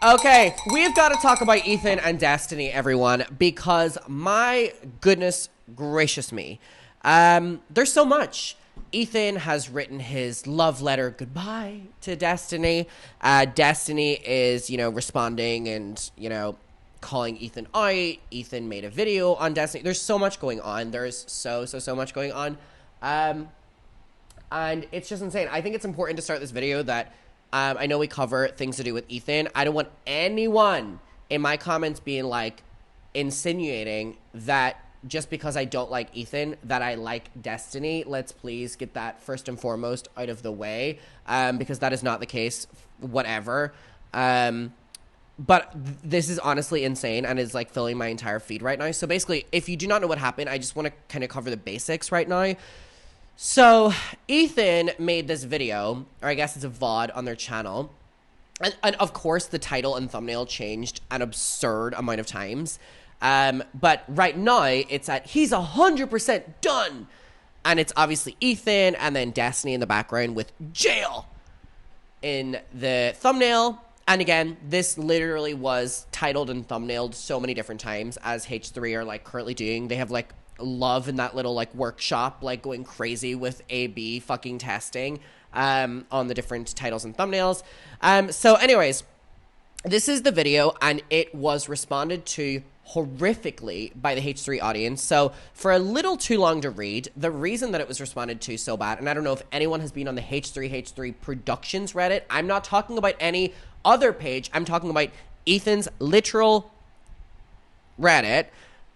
Okay, we've got to talk about Ethan and Destiny, everyone, because my goodness gracious me. There's so much. Ethan has written his love letter goodbye to Destiny. Destiny is, responding and, calling Ethan out. Ethan made a video on Destiny. There's so much going on. There's so much going on. And it's just insane. I think it's important to start this video that I know we cover things to do with Ethan. I don't want anyone in my comments being like insinuating that just because I don't like Ethan, that I like Destiny. Let's please get that first and foremost out of the way, because that is not the case, whatever. But this is honestly insane and is like filling my entire feed right now. So basically, if you do not know what happened, I just want to kind of cover the basics right now. So Ethan made this video, or I guess it's a VOD on their channel. And of course, the title and thumbnail changed an absurd amount of times. But right now, it's at, he's 100% done. And it's obviously Ethan and then Destiny in the background with jail in the thumbnail. And again, this literally was titled and thumbnailed so many different times, as H3 are like currently doing. They have like love in that little like workshop, like going crazy with A/B fucking testing on the different titles and thumbnails. So anyways, this is the video and it was responded to horrifically by the H3 audience. So for a little too long to read, the reason that it was responded to so bad, and I don't know if anyone has been on the H3 Productions Reddit. I'm not talking about any other page. I'm talking about Ethan's literal Reddit.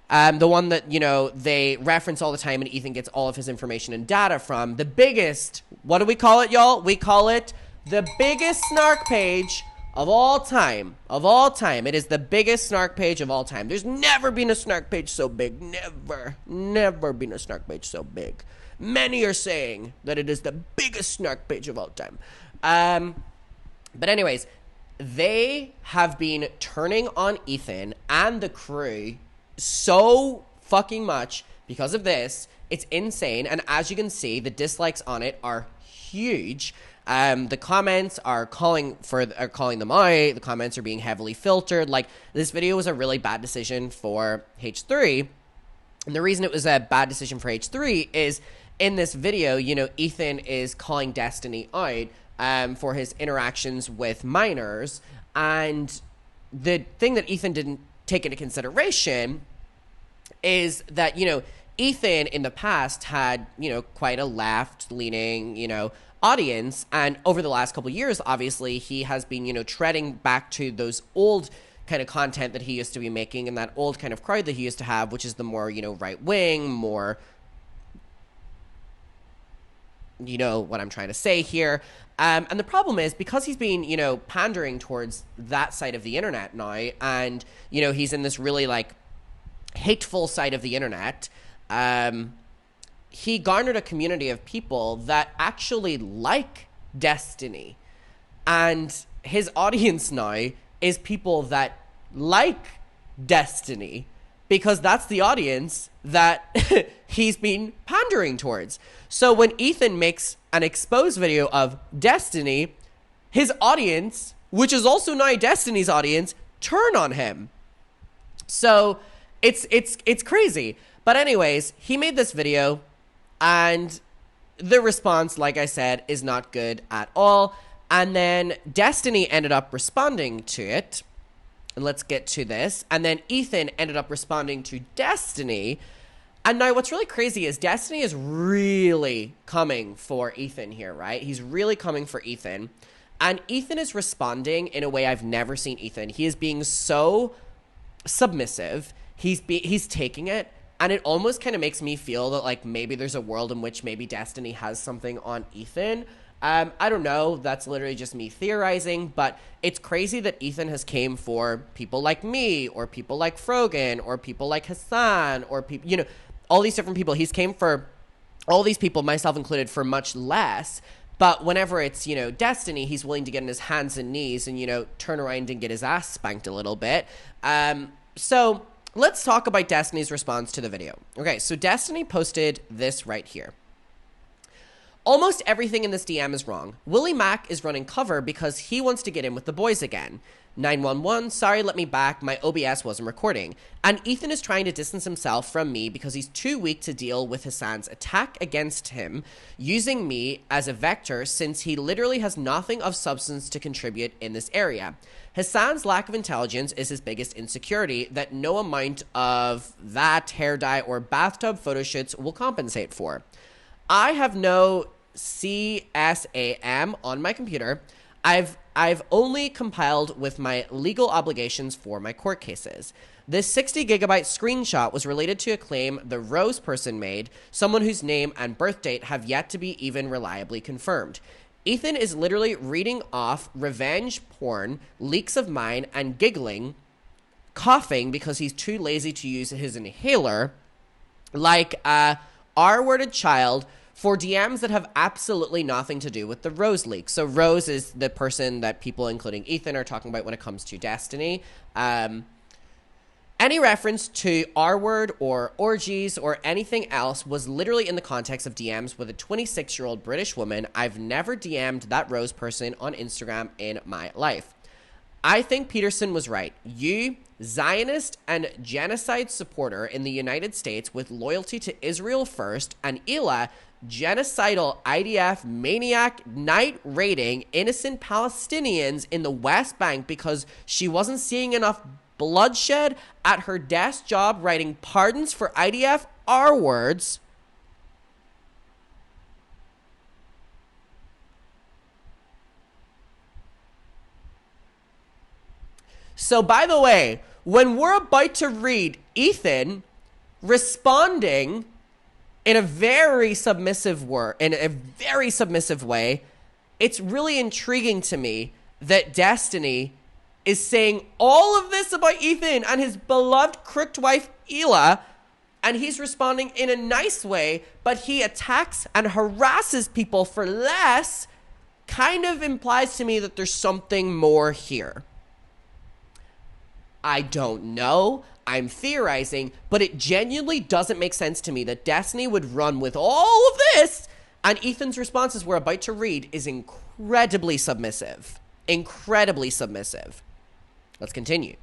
The one that, they reference all the time and Ethan gets all of his information and data from. The biggest, what do we call it, y'all? We call it the biggest snark page of all time. Of all time. It is the biggest snark page of all time. There's never been a snark page so big. Never been a snark page so big. Many are saying that it is the biggest snark page of all time. But anyways, they have been turning on Ethan and the crew so fucking much because of this. It's insane. And as you can see, the dislikes on it are huge. The comments are calling them out. The comments are being heavily filtered. Like, this video was a really bad decision for H3. And the reason it was a bad decision for H3 is in this video, Ethan is calling Destiny out for his interactions with minors. And the thing that Ethan didn't take into consideration is that, Ethan in the past had, quite a left-leaning, audience. And over the last couple of years, obviously, he has been, treading back to those old kind of content that he used to be making and that old kind of crowd that he used to have, which is the more, right-wing, more, what I'm trying to say here. And the problem is, because he's been, pandering towards that side of the internet now, and, he's in this really, like, hateful side of the internet, he garnered a community of people that actually like Destiny. And his audience now is people that like Destiny, because that's the audience that he's been pandering towards. So when Ethan makes an exposed video of Destiny, his audience, which is also now Destiny's audience, turn on him. So it's crazy. But anyways, he made this video and the response, like I said, is not good at all. And then Destiny ended up responding to it. And let's get to this. And then Ethan ended up responding to Destiny. And now what's really crazy is Destiny is really coming for Ethan here, right? He's really coming for Ethan. And Ethan is responding in a way I've never seen Ethan. He is being so submissive. He's taking it. And it almost kind of makes me feel that, like, maybe there's a world in which maybe Destiny has something on Ethan. I don't know. That's literally just me theorizing. But it's crazy that Ethan has came for people like me, or people like Frogan, or people like Hassan, or people, all these different people. He's came for all these people, myself included, for much less. But whenever it's, Destiny, he's willing to get on his hands and knees and, turn around and get his ass spanked a little bit. So let's talk about Destiny's response to the video. Okay, so Destiny posted this right here. Almost everything in this DM is wrong. Willie Mack is running cover because he wants to get in with the boys again. 911, sorry, let me back, my OBS wasn't recording. And Ethan is trying to distance himself from me because he's too weak to deal with Hassan's attack against him, using me as a vector since he literally has nothing of substance to contribute in this area. Hassan's lack of intelligence is his biggest insecurity that no amount of that hair dye or bathtub photo shoots will compensate for. I have no CSAM on my computer. I've only compiled with my legal obligations for my court cases. This 60 gigabyte screenshot was related to a claim the Rose person made, someone whose name and birth date have yet to be even reliably confirmed. Ethan is literally reading off revenge porn, leaks of mine, and giggling, coughing because he's too lazy to use his inhaler, like a R-worded child, for DMs that have absolutely nothing to do with the Rose leak. So Rose is the person that people, including Ethan, are talking about when it comes to Destiny. Any reference to R-word or orgies or anything else was literally in the context of DMs with a 26-year-old British woman. I've never DM'd that Rose person on Instagram in my life. I think Peterson was right. You, Zionist and genocide supporter in the United States with loyalty to Israel first, and Ela, genocidal IDF maniac night raiding innocent Palestinians in the West Bank because she wasn't seeing enough bloodshed at her desk job writing pardons for IDF R-words. So, by the way, when we're about to read Ethan responding in a very submissive way, it's really intriguing to me that Destiny is saying all of this about Ethan and his beloved crooked wife Ela, and he's responding in a nice way, but he attacks and harasses people for less, kind of implies to me that there's something more here. I don't know. I'm theorizing, but it genuinely doesn't make sense to me that Destiny would run with all of this, and Ethan's responses we're about to read is incredibly submissive. Incredibly submissive. Let's continue.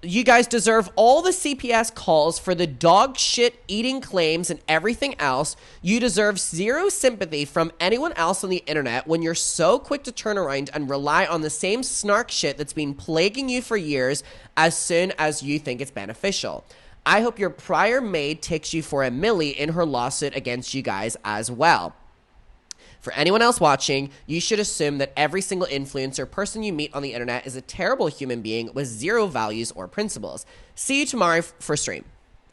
You guys deserve all the CPS calls for the dog shit eating claims and everything else. You deserve zero sympathy from anyone else on the internet when you're so quick to turn around and rely on the same snark shit that's been plaguing you for years as soon as you think it's beneficial. I hope your prior maid takes you for a milli in her lawsuit against you guys as well. For anyone else watching, you should assume that every single influencer person you meet on the internet is a terrible human being with zero values or principles. See you tomorrow for stream,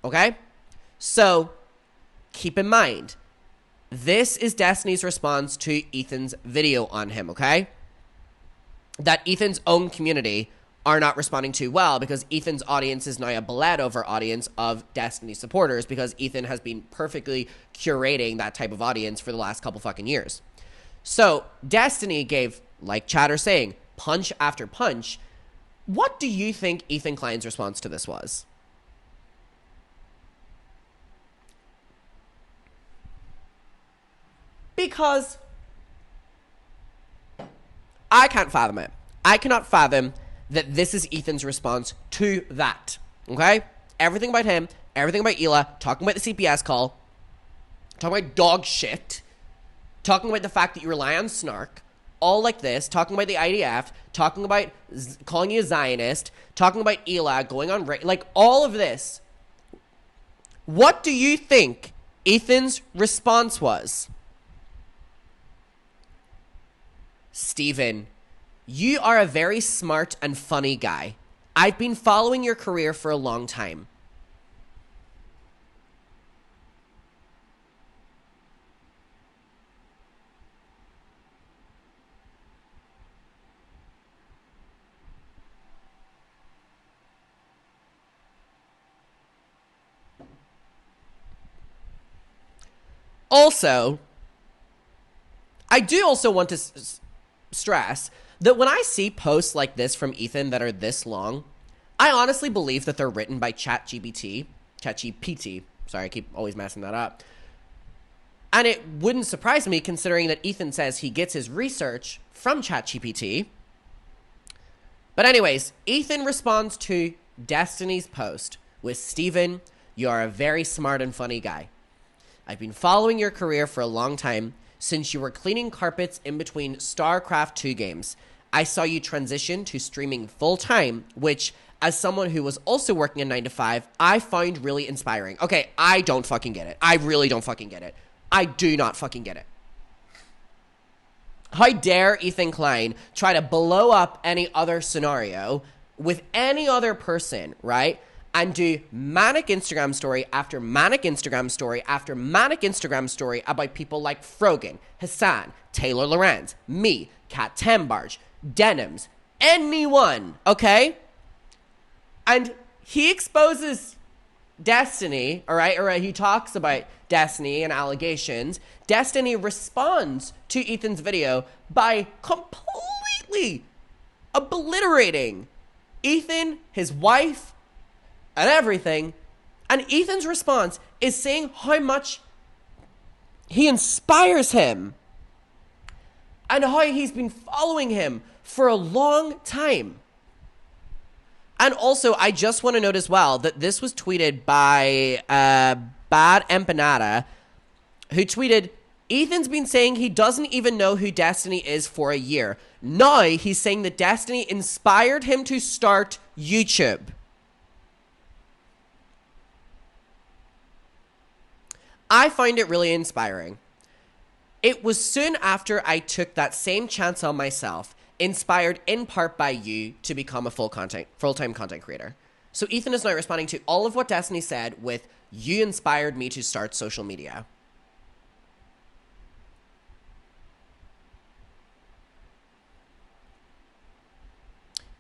okay? So, keep in mind, this is Destiny's response to Ethan's video on him, okay? That Ethan's own community are not responding too well because Ethan's audience is now a bled over audience of Destiny supporters because Ethan has been perfectly curating that type of audience for the last couple fucking years. So Destiny gave, like Chatter saying, punch after punch. What do you think Ethan Klein's response to this was? Because I can't fathom it. I cannot fathom that this is Ethan's response to that, okay? Everything about him, everything about Ela, talking about the CPS call, talking about dog shit, talking about the fact that you rely on snark, all like this, talking about the IDF, talking about calling you a Zionist, talking about Ela, going on, like all of this. What do you think Ethan's response was? Steven, you are a very smart and funny guy. I've been following your career for a long time. Also, I do also want to stress that when I see posts like this from Ethan that are this long, I honestly believe that they're written by ChatGPT. Sorry, I keep always messing that up. And it wouldn't surprise me considering that Ethan says he gets his research from ChatGPT. But anyways, Ethan responds to Destiny's post with, "Steven, you are a very smart and funny guy. I've been following your career for a long time, since you were cleaning carpets in between StarCraft 2 games. I saw you transition to streaming full-time, which, as someone who was also working a 9-to-5, I find really inspiring." Okay, I don't fucking get it. I really don't fucking get it. I do not fucking get it. How dare Ethan Klein try to blow up any other scenario with any other person, right? And do manic Instagram story after manic Instagram story after manic Instagram story about people like Frogan, Hassan, Taylor Lorenz, me, Kat Tembarge, Denims, anyone, okay? And he exposes Destiny, all right? Or he talks about Destiny and allegations. Destiny responds to Ethan's video by completely obliterating Ethan, his wife, and everything. And Ethan's response is saying how much he inspires him and how he's been following him for a long time. And also, I just want to note as well that this was tweeted by Bad Empanada, who tweeted, "Ethan's been saying he doesn't even know who Destiny is for a year. Now he's saying that Destiny inspired him to start YouTube." I find it really inspiring. It was soon after I took that same chance on myself, inspired in part by you, to become a full-time content creator. So Ethan is now responding to all of what Destiny said with, "You inspired me to start social media."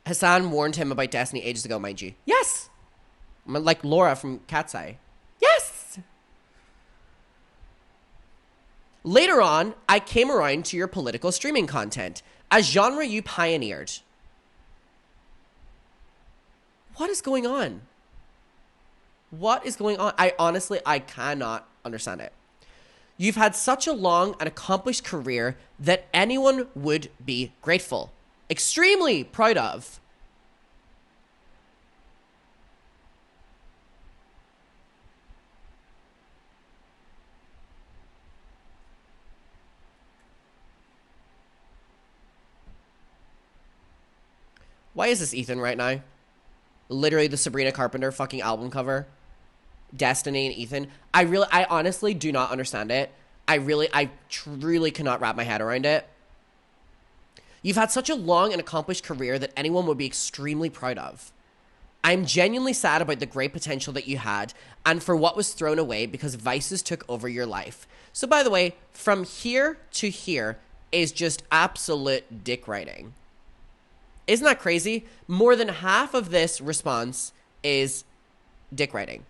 Hassan warned him about Destiny ages ago, mind you. Yes! Like Laura from Cat's Eye. Yes! Later on, I came around to your political streaming content, a genre you pioneered. What is going on? What is going on? I cannot understand it. You've had such a long and accomplished career that anyone would be grateful. Extremely proud of. Why is this Ethan right now? Literally the Sabrina Carpenter fucking album cover. Destiny and Ethan. I honestly do not understand it. I truly cannot wrap my head around it. You've had such a long and accomplished career that anyone would be extremely proud of. I'm genuinely sad about the great potential that you had and for what was thrown away because vices took over your life. So by the way, from here to here is just absolute dick writing. Isn't that crazy? More than half of this response is dick writing.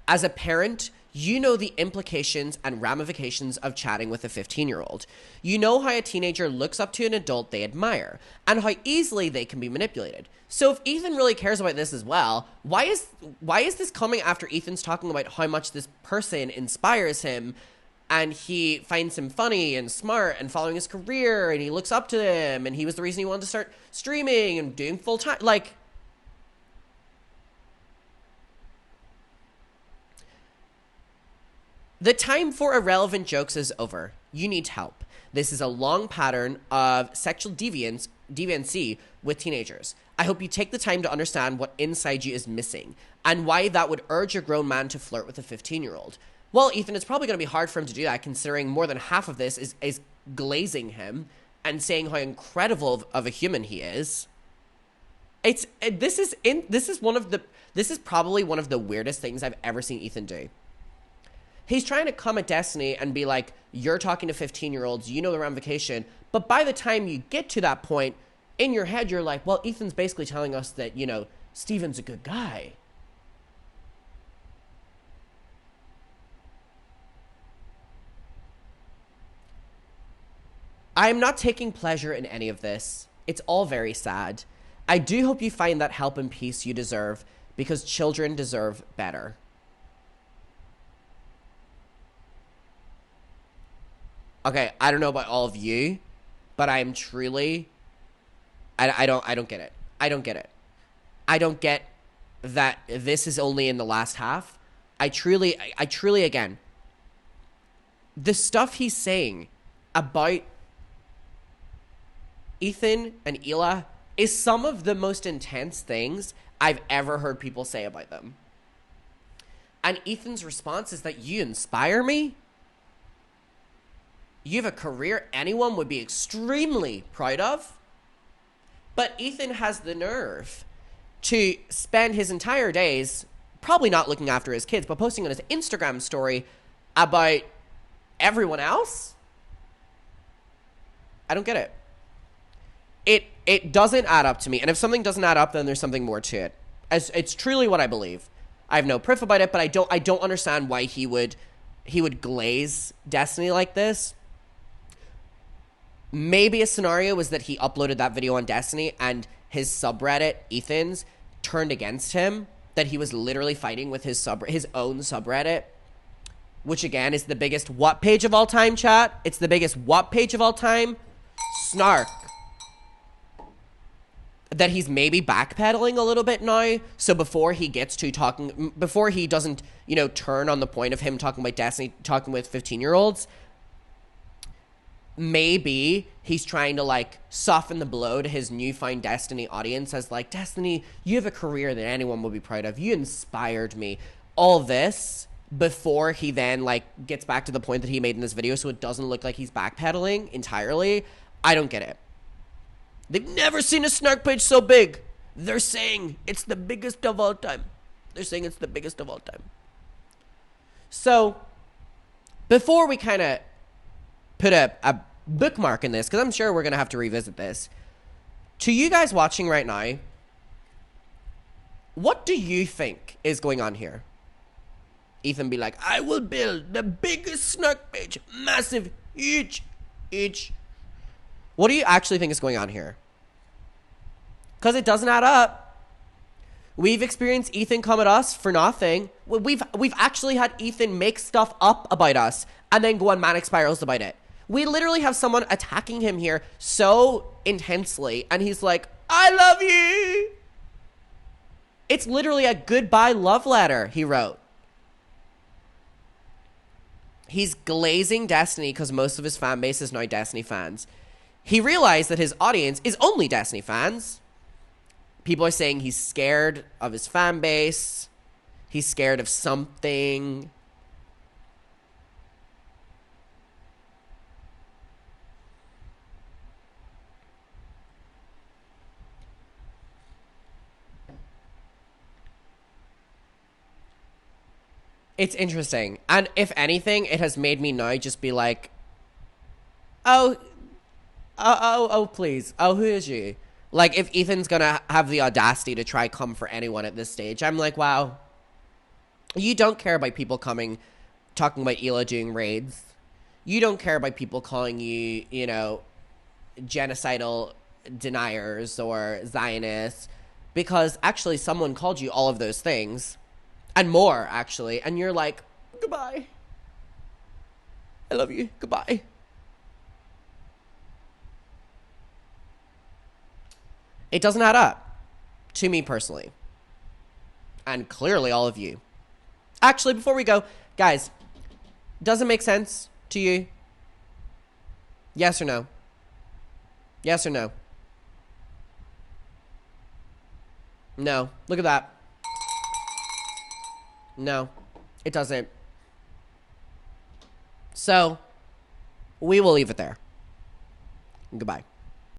As a parent, you know the implications and ramifications of chatting with a 15-year-old. You know how a teenager looks up to an adult they admire, and how easily they can be manipulated. So if Ethan really cares about this as well, why is this coming after Ethan's talking about how much this person inspires him, and he finds him funny and smart and following his career, and he looks up to them, and he was the reason he wanted to start streaming and doing full-time, like... The time for irrelevant jokes is over. You need help. This is a long pattern of sexual deviancy with teenagers. I hope you take the time to understand what inside you is missing and why that would urge a grown man to flirt with a 15-year-old. Well, Ethan, it's probably going to be hard for him to do that considering more than half of this is glazing him and saying how incredible of a human he is. This is probably one of the weirdest things I've ever seen Ethan do. He's trying to come at Destiny and be like, you're talking to 15-year-olds, you know the ramification. But by the time you get to that point, in your head, you're like, well, Ethan's basically telling us that, you know, Steven's a good guy. I am not taking pleasure in any of this. It's all very sad. I do hope you find that help and peace you deserve because children deserve better. Okay, I don't know about all of you, but I am truly, I don't get it. I don't get it. I don't get that this is only in the last half. I truly, again, the stuff he's saying about Ethan and Hila is some of the most intense things I've ever heard people say about them. And Ethan's response is that you inspire me. You have a career anyone would be extremely proud of. But Ethan has the nerve to spend his entire days probably not looking after his kids, but posting on his Instagram story about everyone else. I don't get it. It doesn't add up to me. And if something doesn't add up, then there's something more to it. It's truly what I believe. I have no proof about it, but I don't understand why he would glaze Destiny like this. Maybe a scenario was that he uploaded that video on Destiny and his subreddit, Ethan's, turned against him. That he was literally fighting with his own subreddit. Which, again, is the biggest what page of all time, chat? It's the biggest what page of all time? Snark. That he's maybe backpedaling a little bit now. So before he gets to talking, before he doesn't, turn on the point of him talking about Destiny, talking with 15-year-olds, maybe he's trying to, soften the blow to his newfound Destiny audience as, Destiny, you have a career that anyone would be proud of. You inspired me. All this before he then, gets back to the point that he made in this video so it doesn't look like he's backpedaling entirely. I don't get it. They've never seen a Snark page so big. They're saying it's the biggest of all time. So, before we kind of put a bookmark in this, because I'm sure we're going to have to revisit this, to you guys watching right now, what do you think is going on here? Ethan be like, I will build the biggest Snark page. Massive, huge. What do you actually think is going on here? Because it doesn't add up. We've experienced Ethan come at us for nothing. We've actually had Ethan make stuff up about us and then go on manic spirals about it. We literally have someone attacking him here so intensely, and he's like, I love you. It's literally a goodbye love letter he wrote. He's glazing Destiny because most of his fan base is now Destiny fans. He realized that his audience is only Destiny fans. People are saying he's scared of his fan base. He's scared of something. It's interesting. And if anything, it has made me now just be like, oh, please. Oh, who is you? If Ethan's gonna have the audacity to try come for anyone at this stage, I'm like, wow. You don't care about people talking about Hila doing raids. You don't care about people calling you, genocidal deniers or Zionists. Because actually someone called you all of those things. And more, actually. And you're like, goodbye. I love you. Goodbye. It doesn't add up. To me personally. And clearly all of you. Actually, before we go, guys, does it make sense to you? Yes or no? Yes or no? No. Look at that. No, it doesn't. So, we will leave it there. Goodbye.